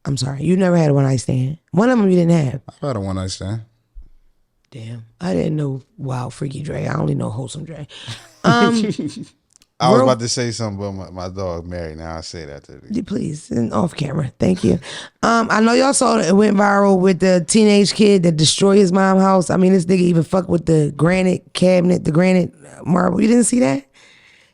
I'm sorry. You never had a one night stand. One of them you didn't have. I've had a one night stand. Damn, I didn't know Wild Freaky Dre. I only know Wholesome Dre. I was about to say something, but my dog married. Now I say that to you. Please, and off camera. Thank you. I know y'all saw it went viral with the teenage kid that destroyed his mom's house. I mean, this nigga even fucked with the granite cabinet, the granite marble. You didn't see that?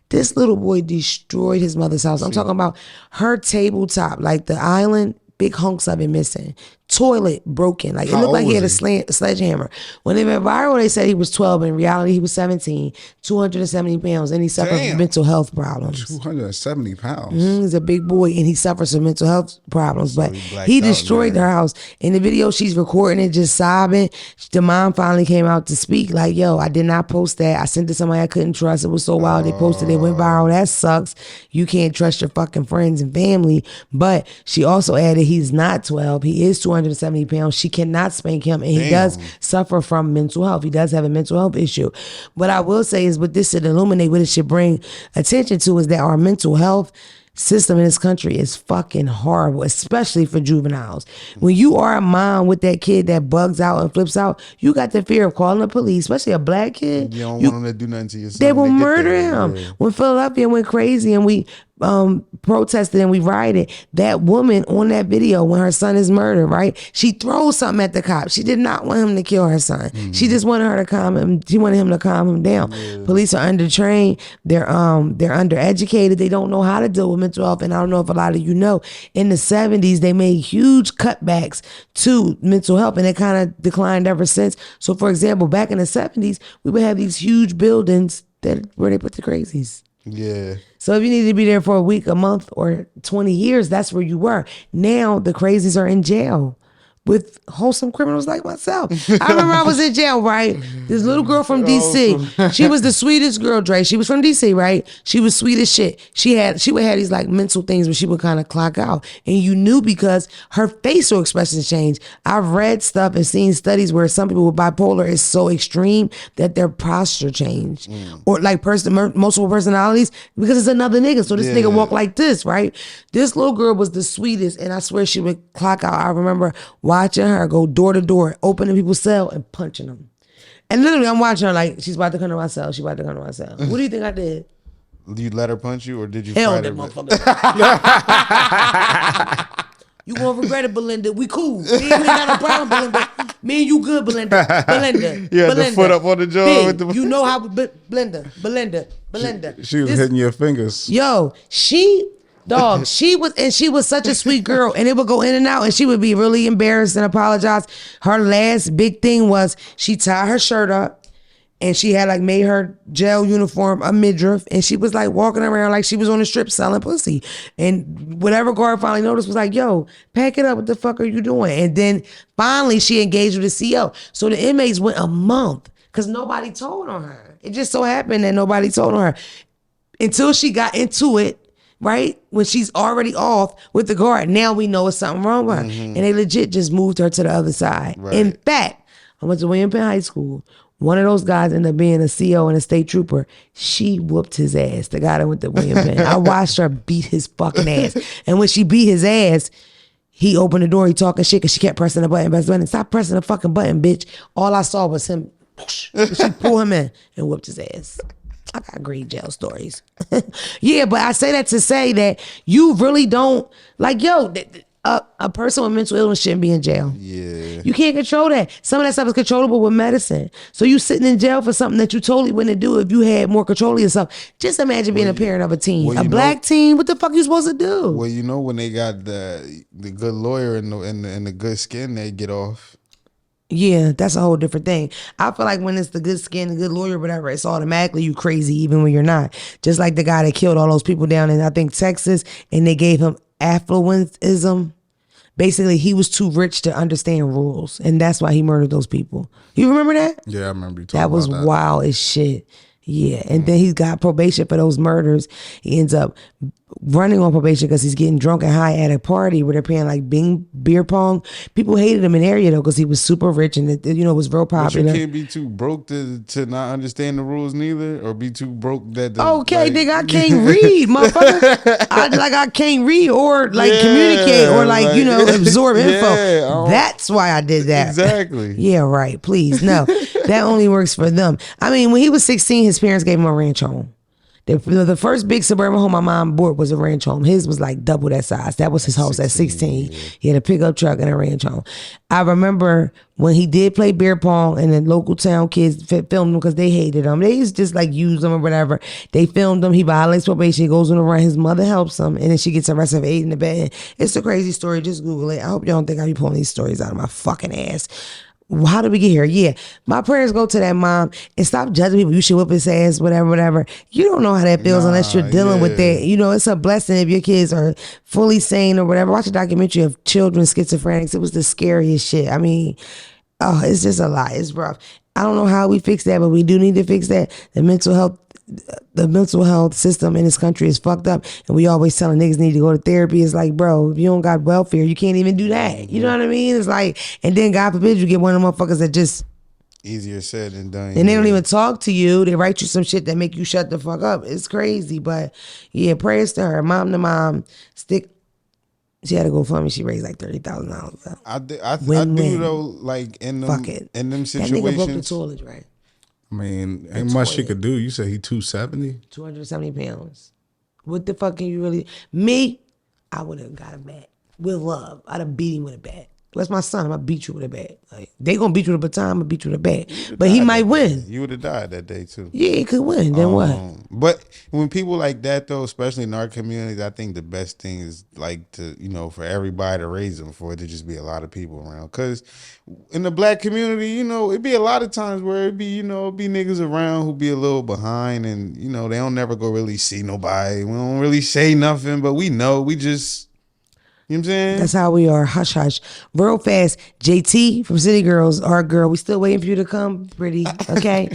This little boy destroyed his mother's house. I'm talking about her tabletop, like the island, big hunks of it missing. Toilet broken. Like it looked like he had a sledgehammer. When they went viral, they said he was 12. In reality, he was 17, 270 pounds, and he suffered from mental health problems. 270 pounds. He's a big boy, and he suffers from mental health problems. So but he destroyed her house. In the video, she's recording it, just sobbing. The mom finally came out to speak, like, "Yo, I did not post that. I sent it to somebody I couldn't trust. It was so wild. They posted it, went viral. That sucks. You can't trust your fucking friends and family." But she also added, he's not 12. He is 270 pounds. She cannot spank him, and he does suffer from mental health. He does have a mental health issue. What I will say is, what this should illuminate, what it should bring attention to, is that our mental health system in this country is fucking horrible, especially for juveniles. When you are a mom with that kid that bugs out and flips out, you got the fear of calling the police, especially a black kid. You don't want them to do nothing to your son. They will murder him. Yeah. When Philadelphia went crazy and we protested and we rioted, that woman on that video, when her son is murdered, right? She throws something at the cop. She did not want him to kill her son. She just wanted her to calm him. She wanted him to calm him down. Police are undertrained. They're undereducated. They don't know how to deal with mental health. And I don't know if a lot of you know, in the 70s, they made huge cutbacks to mental health, and it kind of declined ever since. So for example, back in the 70s, we would have these huge buildings where they put the crazies. Yeah. So if you needed to be there for a week, a month, or 20 years, that's where you were. Now the crazies are in jail with wholesome criminals like myself. I remember I was in jail, right? This little girl from DC. She was the sweetest girl, Dre. She was from DC, right? She was sweet as shit. She would have these like mental things where she would kind of clock out. And you knew because her facial expressions changed. I've read stuff and seen studies where some people with bipolar is so extreme that their posture changed. Or like multiple personalities, because it's another nigga. So this nigga walk like this, right? This little girl was the sweetest, and I swear she would clock out. I remember watching her go door to door, opening people's cell and punching them. And literally, I'm watching her like, she's about to come to my cell. She's about to come to my cell. What do you think I did? You let her punch you, or did you Hell fight that her? motherfucker. You gonna regret it, Belinda. We cool. Me and you ain't got no problem, Belinda. Me and you good, Belinda. Belinda. You had the foot up on the jaw. With the... You know how, Belinda. She was hitting your fingers. Yo, she was such a sweet girl, and it would go in and out, and she would be really embarrassed and apologize. Her last big thing was she tied her shirt up, and she had like made her jail uniform a midriff, and she was like walking around like she was on the strip selling pussy. And whatever guard finally noticed was like, "Yo, pack it up. What the fuck are you doing?" And then finally she engaged with the CO. So the inmates went a month because nobody told on her. It just so happened that nobody told on her until she got into it. Right? When she's already off with the guard, now we know it's something wrong with her. And they legit just moved her to the other side. Right. In fact, I went to William Penn High School. One of those guys ended up being a CO and a state trooper. She whooped his ass, the guy that went to William Penn. I watched her beat his fucking ass. And when she beat his ass, he opened the door, he talking shit because she kept pressing the button. Best stop pressing the fucking button, bitch. All I saw was him. She pulled him in and whooped his ass. I got great jail stories. Yeah, but I say that to say that you really don't, like, yo, a person with mental illness shouldn't be in jail. Yeah. You can't control that. Some of that stuff is controllable with medicine. So you sitting in jail for something that you totally wouldn't do if you had more control of yourself. Just imagine being a parent of a teen. A black teen, what the fuck you supposed to do? Well, you know, when they got the good lawyer and the good skin, they get off. Yeah, that's a whole different thing. I feel like when it's the good skin, the good lawyer, whatever, it's automatically you crazy even when you're not. Just like the guy that killed all those people down in, I think, Texas, and they gave him affluentism. Basically, he was too rich to understand rules, and that's why he murdered those people. You remember that? Yeah, I remember you talking about that. That was wild as shit. Yeah, and then he's got probation for those murders. He ends up running on probation because he's getting drunk and high at a party where they're playing like beer pong. People hated him in the area though because he was super rich and it was real popular. But you can't be too broke to not understand the rules neither, or be too broke that. Okay, nigga, I can't read, motherfucker. I can't read or communicate or absorb info. That's why I did that. Exactly. Yeah, right. Please, no, that only works for them. I mean, when he was 16, his parents gave him a ranch home. The first big suburban home my mom bought was a ranch home. His was like double that size. That was his house at 16. Yeah. He had a pickup truck and a ranch home. I remember when he did play beer pong and the local town kids filmed him because they hated him. They used to just use him or whatever. They filmed him. He violates probation. He goes on a run. His mother helps him and then she gets arrested for aiding and abetting. It's a crazy story. Just Google it. I hope you don't think I be pulling these stories out of my fucking ass. How did we get here? Yeah. My prayers go to that mom and stop judging people. You should whip his ass, whatever. You don't know how that feels unless you're dealing with that. It's a blessing if your kids are fully sane or whatever. Watch a documentary of children schizophrenics. It was the scariest shit. I mean, it's just a lot. It's rough. I don't know how we fix that, but we do need to fix that. The mental health system in this country is fucked up, and we always telling niggas need to go to therapy. It's like, bro, if you don't got welfare, you can't even do that. You know what I mean? It's like, and then God forbid you get one of them motherfuckers that just easier said than done. And they don't even talk to you. They write you some shit that make you shut the fuck up. It's crazy, but yeah, prayers to her. Mom to mom. She had to go for me. She raised like $30,000. I do though. Like in them situations, that nigga broke the toilet, right? I mean, ain't much she could do. You said he 270? 270 pounds. What the fuck can you really... Me, I would have got a bat with love. I'd have beat him with a bat. That's my son. I'm going to beat you with a bat. Like, they going to beat you with a baton. I'm going to beat you with a bat. But he might win. You would have died that day, too. Yeah, he could win. Then what? But when people like that, though, especially in our communities, I think the best thing is like to, for everybody to raise them, for it to just be a lot of people around. Because in the black community, it'd be a lot of times where it'd be niggas around who be a little behind and, they don't never go really see nobody. We don't really say nothing, but we know. We just... You know what I'm saying? That's how we are. Hush, hush. Real fast. JT from City Girls, our girl. We still waiting for you to come, pretty. Okay?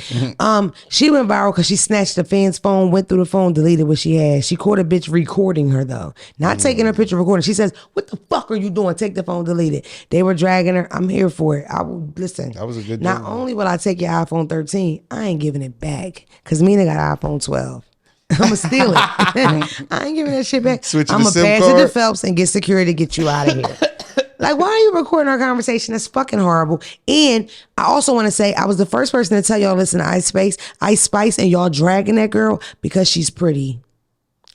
She went viral because she snatched the fan's phone, went through the phone, deleted what she had. She caught a bitch recording her, though. Not taking her picture, recording. She says, what the fuck are you doing? Take the phone, delete it. They were dragging her. I'm here for it. I will listen. That was a good Not deal. only will I take your iPhone 13, I ain't giving it back. Because Mina got iPhone 12. I'm going to steal it. I ain't giving that shit back. I'm going to pass it to Phelps and get security to get you out of here. Like, why are you recording our conversation? That's fucking horrible. And I also want to say, I was the first person to tell y'all, listen to Ice Spice, and y'all dragging that girl because she's pretty.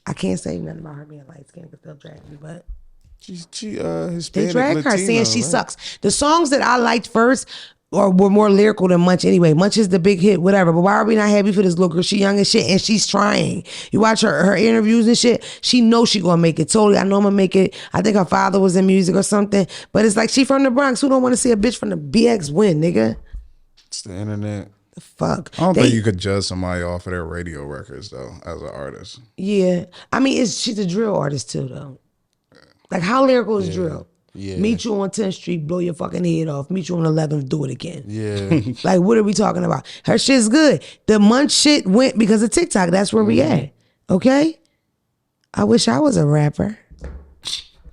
I can't say nothing about her being light skinned because they'll drag me, but she Hispanic, they drag her Latino, saying she sucks. The songs that I liked first or were more lyrical than Munch anyway. Munch is the big hit, whatever. But why are we not happy for this little girl? She young as shit and she's trying. You watch her interviews and shit. She knows she gonna make it. Totally, I know I'm gonna make it. I think her father was in music or something. But it's like she from the Bronx. Who don't want to see a bitch from the BX win, nigga? It's the internet. The fuck. I don't think you could judge somebody off of their radio records though, as an artist. Yeah, I mean, she's a drill artist too though. Like how lyrical is drill? Yeah. Meet you on 10th Street, blow your fucking head off. Meet you on 11th, do it again. Yeah. Like, what are we talking about? Her shit's good. The Munch shit went because of TikTok. That's where we at. Okay? I wish I was a rapper.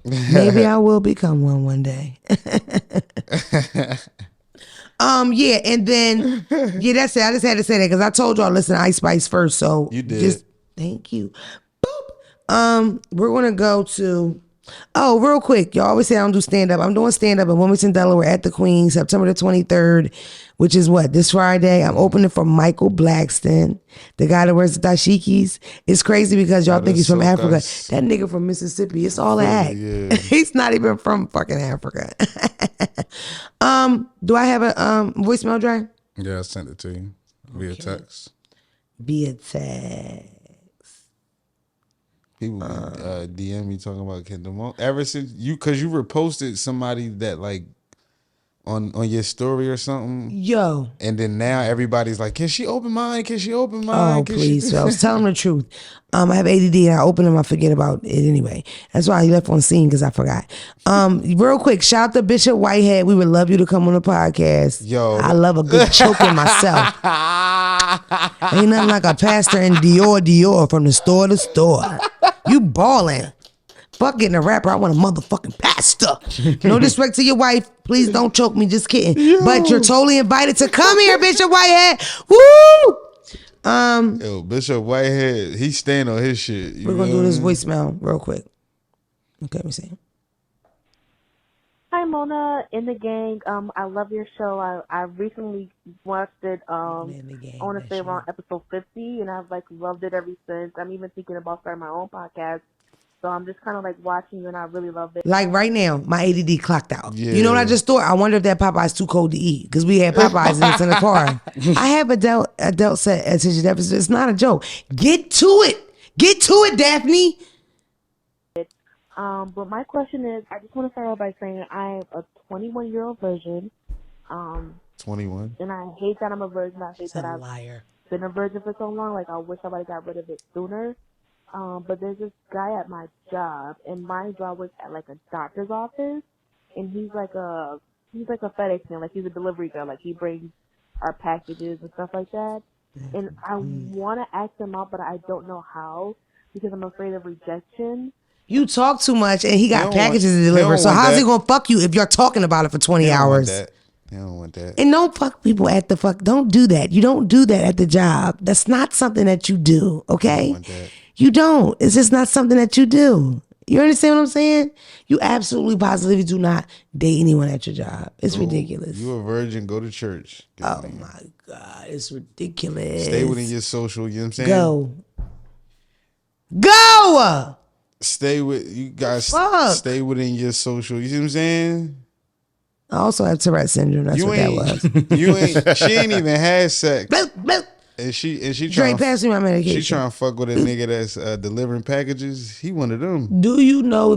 Maybe I will become one day. Yeah, and then, that's it. I just had to say that because I told y'all, listen to Ice Spice first. So you did. Thank you. Boop. We're going to go to... Oh, real quick. Y'all always say I don't do stand-up. I'm doing stand-up in Wilmington, Delaware at the Queen, September the 23rd, which is what? This Friday. I'm opening for Michael Blackston, the guy that wears the dashikis. It's crazy because y'all think he's from Africa. That nigga from Mississippi. It's all an act. Yeah. He's not even from fucking Africa. Do I have a voicemail drive? Yeah, I sent it to you via text. Via text. People DM me talking about Kendall. Ever since because you reposted somebody that like on your story or something. Yo. And then now everybody's like, can she open mine? Can she open mine? Oh, please. I was telling the truth. I have ADD and I open them, I forget about it anyway. That's why I left on scene because I forgot. Real quick, shout out to Bishop Whitehead. We would love you to come on the podcast. Yo. I love a good choking myself. Ain't nothing like a pastor in Dior from the store to store. You ballin'. Fuck getting a rapper. I want a motherfucking pastor. No disrespect to your wife. Please don't choke me. Just kidding. Yo. But you're totally invited to come here, Bishop Whitehead. Woo! Yo, Bishop Whitehead, he's staying on his shit. We're gonna do this voicemail real quick. Okay, let me see. Hi, Mona, in the gang. I love your show. I recently watched it. I want to say around episode 50, and I've loved it ever since. I'm even thinking about starting my own podcast. So I'm just kind of watching you, and I really love it. Like right now, my ADD clocked out. Yeah. You know what I just thought? I wonder if that Popeye's too cold to eat because we had Popeyes and it's in the car. I have adult set attention deficit. It's not a joke. Get to it. Get to it, Daphne. But my question is, I just want to start off by saying I'm a 21-year-old virgin. 21? And I hate that I'm a virgin. I hate that I've been a virgin for so long. I wish somebody got rid of it sooner. But there's this guy at my job, and my job was at a doctor's office, and he's like a FedEx man, he's a delivery guy, he brings our packages and stuff like that. And I want to ask him out, but I don't know how because I'm afraid of rejection. You talk too much, and he got packages to deliver. So how's he gonna fuck you if you're talking about it for 20 hours? They don't want that. And don't fuck people at the fuck. Don't do that. You don't do that at the job. That's not something that you do. Okay. Don't want that. You don't. It's just not something that you do. You understand what I'm saying? You absolutely positively do not date anyone at your job. It's ridiculous. You a virgin, go to church. Oh my God. It's ridiculous. Stay within your social, you know what I'm saying? Go! Stay within your social, you see what I'm saying? I also have Tourette syndrome. That's what that was. She ain't even had sex. Bloop, bloop. And she trying to pass me my medication. She trying to fuck with a nigga that's delivering packages. He one of them. Do you know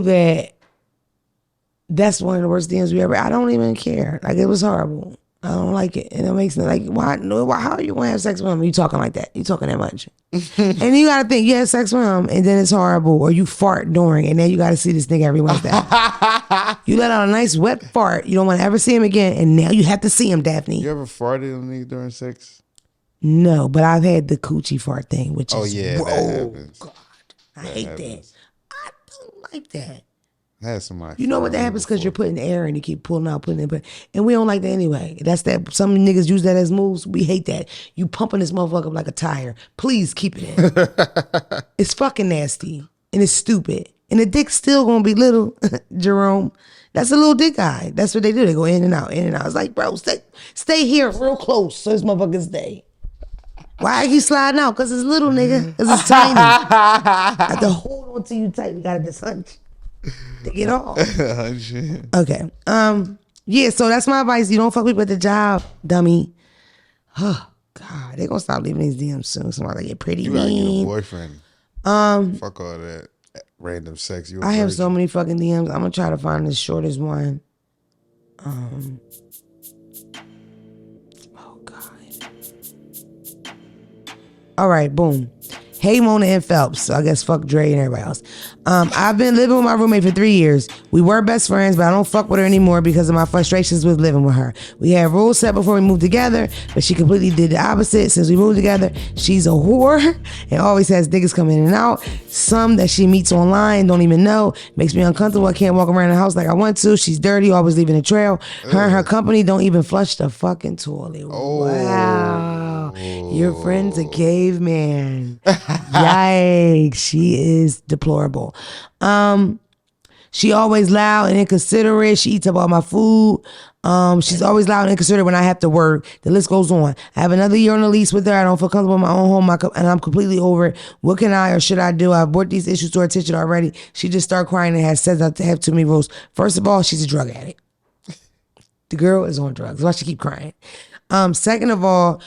that's one of the worst DMs we ever? I don't even care. It was horrible. I don't like it, and it makes me why? How are you gonna have sex with him? You talking like that? You talking that much? And you gotta think you had sex with him, and then it's horrible, or you fart during, and then you gotta see this nigga every Wednesday. You let out a nice wet fart. You don't want to ever see him again, and now you have to see him, Daphne. You ever farted on a nigga during sex? No, but I've had the coochie fart thing, which is that happens. God, I hate that. I don't like that. That's somebody. You know what that happens because you're putting air and you keep pulling out, and we don't like that anyway. That's that. Some niggas use that as moves. We hate that. You pumping this motherfucker up like a tire. Please keep it in. It's fucking nasty and it's stupid. And the dick's still gonna be little, Jerome. That's a little dick guy. That's what they do. They go in and out, in and out. It's like, bro, stay here real close so this motherfucker stay. Why he sliding out? Because it's little, nigga. Because it's tiny. I have to hold on to you tight. We got to just hunch to get off. Okay. Yeah, so that's my advice. You don't fuck people at the job, dummy. Oh, God. They're going to stop leaving these DMs soon. Somebody get pretty mean. You got to get a boyfriend. Fuck all that random sex. I have so many fucking DMs. I'm going to try to find the shortest one. All right, boom. Hey, Mona and Phelps. So I guess fuck Dre and everybody else. I've been living with my roommate for 3 years. We were best friends, but I don't fuck with her anymore because of my frustrations with living with her. We had rules set before we moved together, but she completely did the opposite since we moved together. She's a whore and always has niggas come in and out. Some that she meets online, don't even know. Makes me uncomfortable. I can't walk around the house like I want to. She's dirty, always leaving a trail. Her and her company don't even flush the fucking toilet. Oh. Wow. Your friend's a caveman. Yikes. She is deplorable. She always loud and inconsiderate. She eats up all my food. She's always loud and inconsiderate when I have to work. The list goes on. I have another year on the lease with her. I don't feel comfortable in my own home, and I'm completely over it. What can I or should I do? I've brought these issues to her attention already. She just started crying and has said not to have too many rules. First of all, she's a drug addict. The girl is on drugs. That's why she keep crying. Second of all,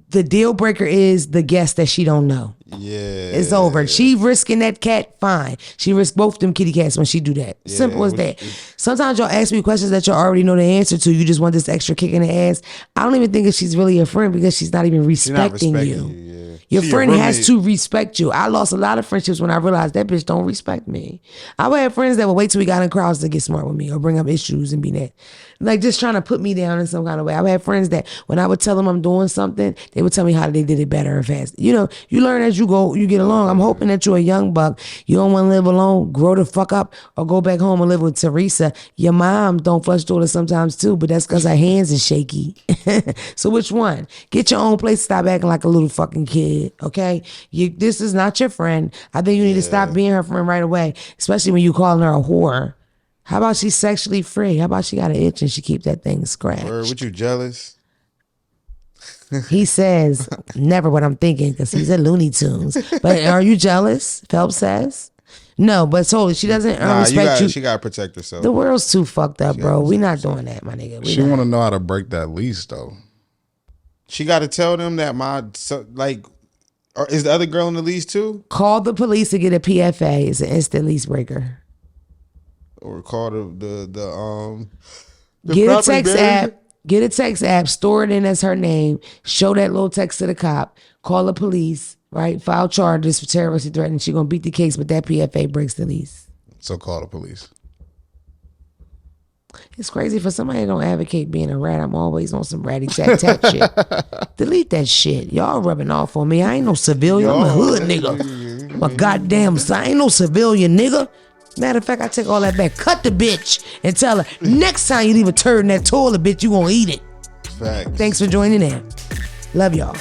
the deal breaker is the guest that she don't know. Yeah. It's over. She risking that cat, fine. She risked both them kitty cats when she do that. Yeah, Simple as that. Sometimes y'all ask me questions that you already know the answer to. You just want this extra kick in the ass. I don't even think if she's really a friend because she's not even respecting you. Your friend has to respect you. I lost a lot of friendships when I realized that bitch don't respect me. I would have friends that would wait till we got in crowds to get smart with me or bring up issues and be that. Like just trying to put me down in some kind of way. I would have friends that when I would tell them I'm doing something, they would tell me how they did it better and fast. You know, you learn as you go, you get along. I'm hoping that you're a young buck. You don't want to live alone, grow the fuck up, or go back home and live with Teresa. Your mom don't flush toilets sometimes too, but that's because her hands are shaky. So which one? Get your own place. Stop acting like a little fucking kid, okay? This is not your friend. I think you need to stop being her friend right away, especially when you calling her a whore. How about she's sexually free? How about she got an itch and she keep that thing scratched? What you jealous? He says, never what I'm thinking because he's a Looney Tunes. But are you jealous? Phelps says. No, but totally, she doesn't respect you. She got to protect herself. The world's too fucked up, bro. We not doing that, my nigga. She want to know how to break that lease, though. She got to tell them that is the other girl in the lease too? Call the police to get a PFA. It's an instant lease breaker. Or call the get a text app. Get a text app. Store it in as her name. Show that little text to the cop. Call the police. Right. File charges for terroristic threatening. She gonna beat the case, but that PFA breaks the lease. So call the police. It's crazy for somebody that don't advocate being a rat. I'm always on some ratty tat tat shit. Delete that shit. Y'all rubbing off on me. I ain't no civilian. I'm a hood nigga. I'm a goddamn. I ain't no civilian nigga. Matter of fact, I take all that back. Cut the bitch and tell her next time you leave a turd in that toilet, bitch, you gonna eat it. Facts. Thanks for joining in. Love y'all.